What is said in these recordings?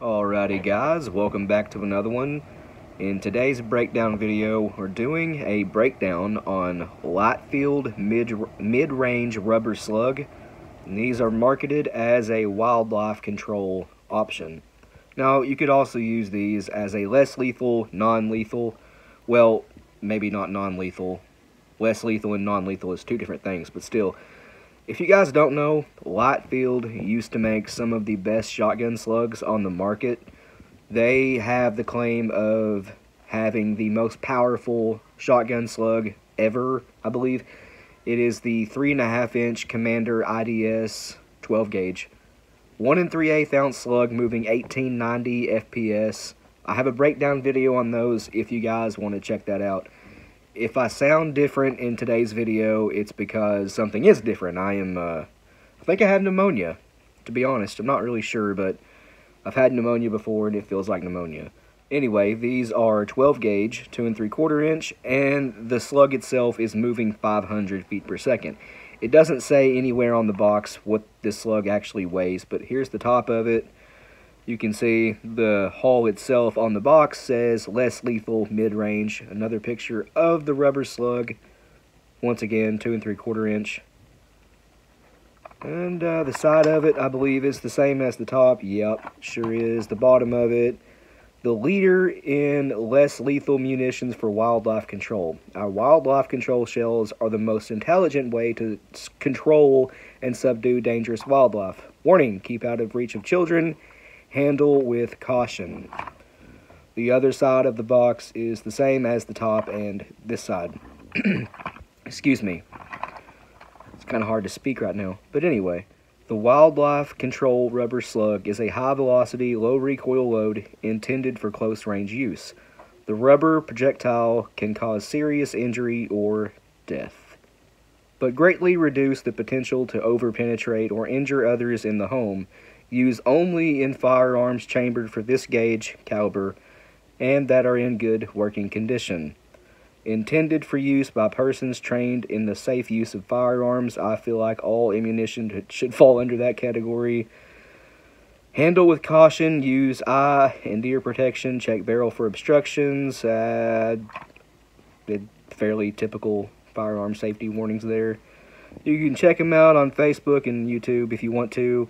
Alrighty guys, welcome back to another one. In today's breakdown video, we're doing a breakdown on Lightfield mid-range rubber slug. And these are marketed as a wildlife control option. Now, you could also use these as a less lethal, non-lethal. Well, maybe not non-lethal. Less lethal and non-lethal is two different things, but still. If you guys don't know, Lightfield used to make some of the best shotgun slugs on the market. They have the claim of having the most powerful shotgun slug ever, I believe. It is the 3.5-inch Commander IDS 12 gauge. 1 3/8 ounce slug moving 1890 FPS. I have a breakdown video on those if you guys want to check that out. If I sound different in today's video, it's because something is different. I think I had pneumonia, to be honest. I'm not really sure, but I've had pneumonia before and it feels like pneumonia. Anyway, these are 12 gauge, 2 3/4 inch, and the slug itself is moving 500 feet per second. It doesn't say anywhere on the box what this slug actually weighs, but here's the top of it. You can see the hull itself on the box says less lethal mid-range. Another picture of the rubber slug. Once again, 2 3/4 inch. And the side of it, I believe, is the same as the top. Yep, sure is. The bottom of it. The leader in less lethal munitions for wildlife control. Our wildlife control shells are the most intelligent way to control and subdue dangerous wildlife. Warning, keep out of reach of children. Handle with caution. The other side of the box is the same as the top and this side. Excuse me. It's kind of hard to speak right now. But anyway, the wildlife control rubber slug is a high-velocity, low-recoil load intended for close-range use. The rubber projectile can cause serious injury or death, but greatly reduce the potential to overpenetrate or injure others in the home. Used only in firearms chambered for this gauge caliber and that are in good working condition. Intended for use by persons trained in the safe use of firearms. I feel like all ammunition should fall under that category. Handle with caution. Use eye and ear protection. Check barrel for obstructions. Fairly typical firearm safety warnings there. You can check them out on Facebook and YouTube if you want to.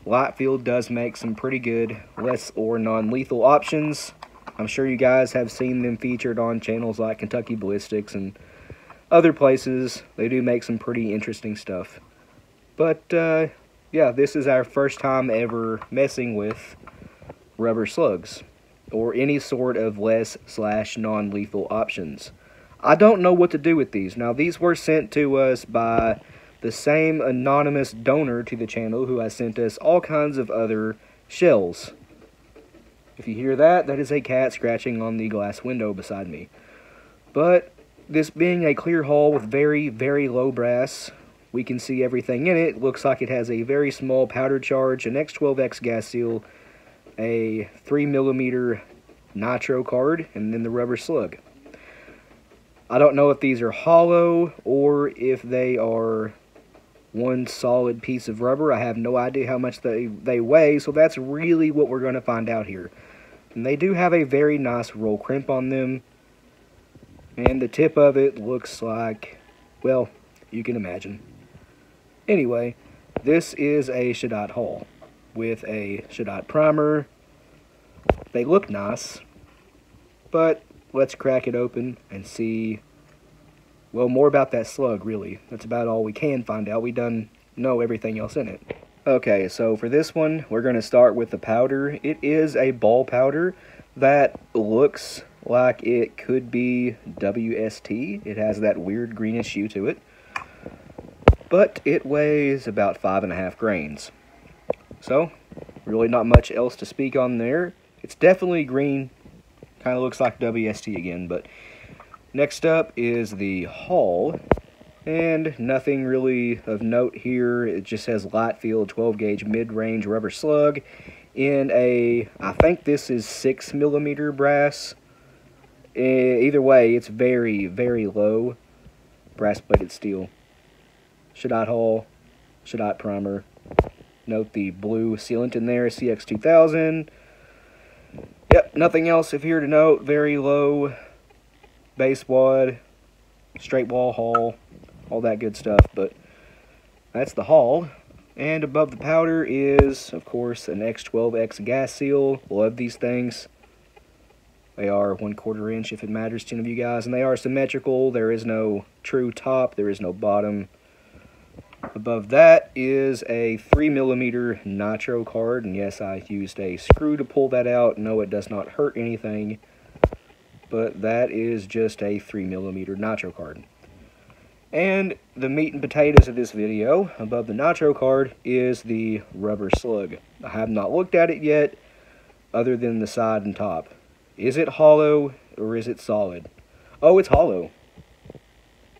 Lightfield does make some pretty good less or non-lethal options. I'm sure you guys have seen them featured on channels like Kentucky Ballistics and other places. They do make some pretty interesting stuff. But, yeah, this is our first time ever messing with rubber slugs or any sort of less/non-lethal options. I don't know what to do with these. Now, these were sent to us by the same anonymous donor to the channel who has sent us all kinds of other shells. If you hear that, that is a cat scratching on the glass window beside me. But this being a clear hull with very, very low brass, we can see everything in it. Looks like it has a very small powder charge, an X12X gas seal, a 3mm nitro card, and then the rubber slug. I don't know if these are hollow or if they are one solid piece of rubber. I have no idea how much they weigh, so that's really what we're going to find out here. And they do have a very nice roll crimp on them, and the tip of it looks like, well, you can imagine. Anyway, this is a Shadot hull with a Shadot primer. They look nice, but let's crack it open and see, well, more about that slug, really. That's about all we can find out. We done know everything else in it. Okay, so for this one, we're going to start with the powder. It is a ball powder that looks like it could be WST. It has that weird greenish hue to it. But it weighs about 5.5 grains. So, really not much else to speak on there. It's definitely green. Kind of looks like WST again, but next up is the hull, and nothing really of note here. It just says Lightfield 12 gauge mid-range rubber slug in a, I think this is 6mm brass. Either way, it's very, very low brass plated steel. Shadot hull, Shadot primer, Note the blue sealant in there, CX2000. Yep, nothing else here to note. Very low base wad, straight wall haul, all that good stuff. But that's the haul. And above the powder is, of course, an X12X gas seal. Love these things. They are 1/4 inch if it matters to any of you guys. And they are symmetrical. There is no true top. There is no bottom. Above that is a 3mm nitro card. And yes, I used a screw to pull that out. No, it does not hurt anything. But that is just a 3mm nitro card. And the meat and potatoes of this video, above the nitro card, is the rubber slug. I have not looked at it yet, other than the side and top. Is it hollow, or is it solid? Oh, it's hollow.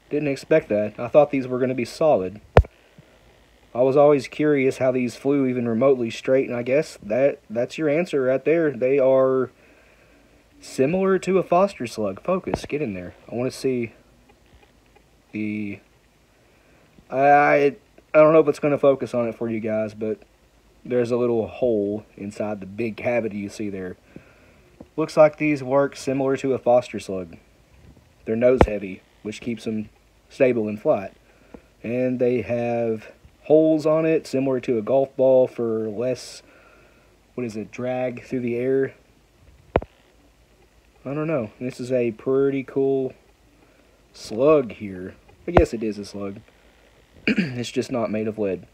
Didn't expect that. I thought these were going to be solid. I was always curious how these flew even remotely straight, and I guess that's your answer right there. They are similar to a Foster slug. Focus, get in there. I want to see the... I don't know if it's going to focus on it for you guys, but there's a little hole inside the big cavity you see there. Looks like these work similar to a Foster slug. They're nose heavy, which keeps them stable and flat. And they have holes on it similar to a golf ball for less, drag through the air. I don't know. This is a pretty cool slug here. I guess it is a slug. It's just not made of lead.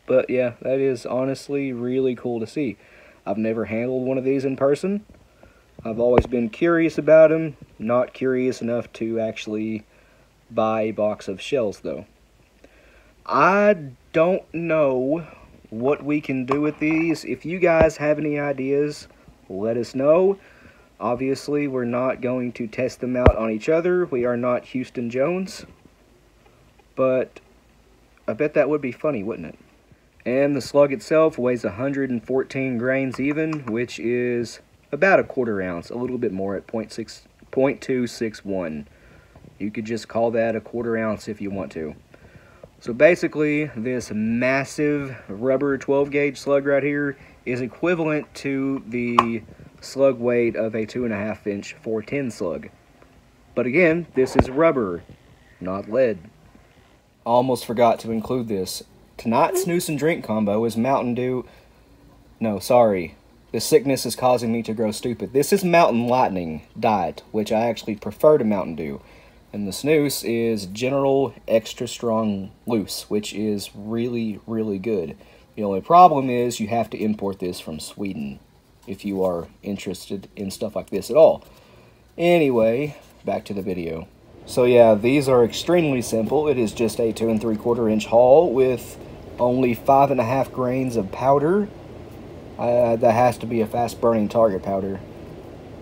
But yeah, that is honestly really cool to see. I've never handled one of these in person. I've always been curious about them. Not curious enough to actually buy a box of shells though. I don't know what we can do with these. If you guys have any ideas, let us know. Obviously, we're not going to test them out on each other. We are not Houston Jones. But I bet that would be funny, wouldn't it? And the slug itself weighs 114 grains even, which is about a 1/4 ounce, a little bit more at 0.261. You could just call that a 1/4 ounce if you want to. So basically, this massive rubber 12-gauge slug right here is equivalent to the slug weight of a 2.5 inch 410 slug. But again, this is rubber, not lead. I almost forgot to include this. Tonight's snooze and drink combo is Mountain Dew. No, sorry. The sickness is causing me to grow stupid. This is Mountain Lightning Diet, which I actually prefer to Mountain Dew. And the snooze is General Extra Strong Loose, which is really, really good. The only problem is you have to import this from Sweden if you are interested in stuff like this at all. Anyway, back to the video. So yeah, these are extremely simple. It is just a 2 3/4 inch haul with only 5.5 grains of powder. That has to be a fast burning target powder.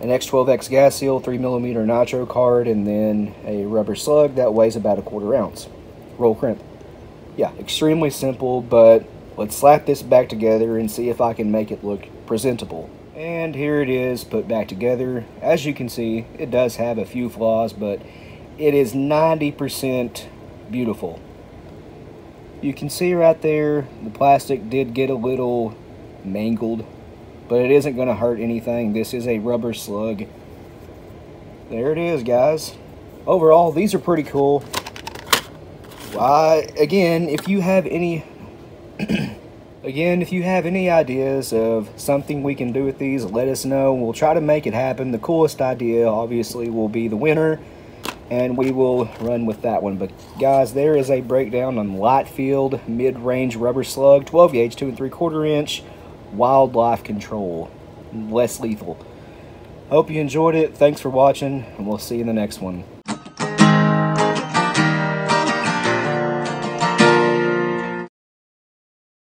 An X12X gas seal, 3mm nitro card, and then a rubber slug that weighs about a 1/4 ounce. Roll crimp. Yeah, extremely simple, but let's slap this back together and see if I can make it look presentable. And here it is put back together. As you can see, it does have a few flaws, but it is 90% beautiful. You can see right there, the plastic did get a little mangled, but it isn't going to hurt anything. This is a rubber slug. There it is, guys. Overall, these are pretty cool. Again, if you have any ideas of something we can do with these, let us know. We'll try to make it happen. The coolest idea, obviously, will be the winner, and we will run with that one. But guys, there is a breakdown on Lightfield mid-range rubber slug, 12 gauge, 2 3/4 inch, wildlife control, less lethal. Hope you enjoyed it. Thanks for watching, and we'll see you in the next one.